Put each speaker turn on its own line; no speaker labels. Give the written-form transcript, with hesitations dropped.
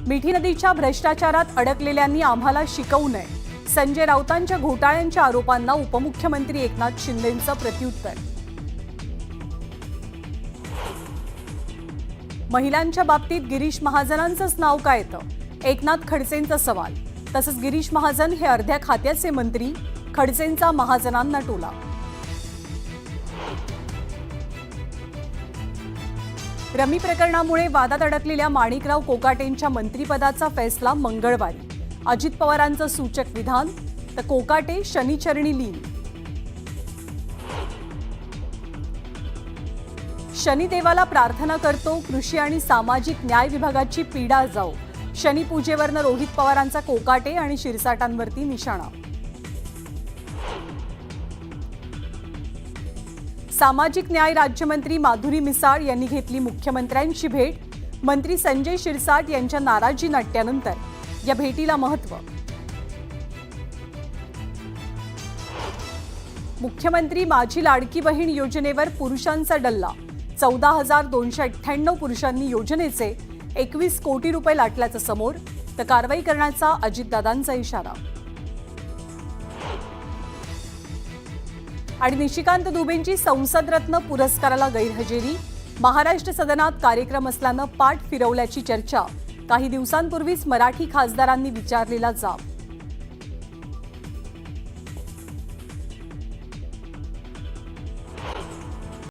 मिठी नदीच्या भ्रष्टाचारात अडकलेल्यांनी आम्हाला शिकवू नये. संजय राऊतांच्या घोटाळ्यांच्या आरोपांना उपमुख्यमंत्री एकनाथ शिंदेंचं प्रत्युत्तर. महिलांच्या बाबतीत गिरीश महाजनांचंच नाव का येतं? एकनाथ खडसेंचा सवाल. तसंच गिरीश महाजन हे अर्ध्या खात्याचे मंत्री, खडसेंचा महाजनांना टोला. रमी प्रकरणामुळे वादात अडकलेल्या माणिकराव कोकाटेंच्या मंत्रिपदाचा फैसला मंगळवारी. अजित पवारांचं सूचक विधान, तर कोकाटे शनिचरणी लीन. शनिदेवाला प्रार्थना करतो, कृषी आणि सामाजिक न्याय विभागाची पीडा जाऊ. शनिपूजेवरनं रोहित पवारांचा कोकाटे आणि शिरसाटांवरती निशाणा. सामाजिक न्याय राज्यमंत्री माधुरी मिसाळ यांनी घेतली मुख्यमंत्र्यांची भेट. मंत्री संजय शिरसाट यांच्या नाराजी नाट्यानंतर या भेटीला महत्त्व. मुख्यमंत्री माझी लाडकी बहीण योजनेवर पुरुषांचा डल्ला. 14,298 पुरुषांनी योजनेचे 21 कोटी रुपये लाटल्याचं समोर, तर कारवाई करण्याचा अजितदादांचा इशारा. आणि निशिकांत दुबेंची संसद रत्न पुरस्काराला गैरहजेरी. महाराष्ट्र सदनात कार्यक्रम असल्यानं पाठ फिरवल्याची चर्चा. काही दिवसांपूर्वीच मराठी खासदारांनी विचारलेला जाब.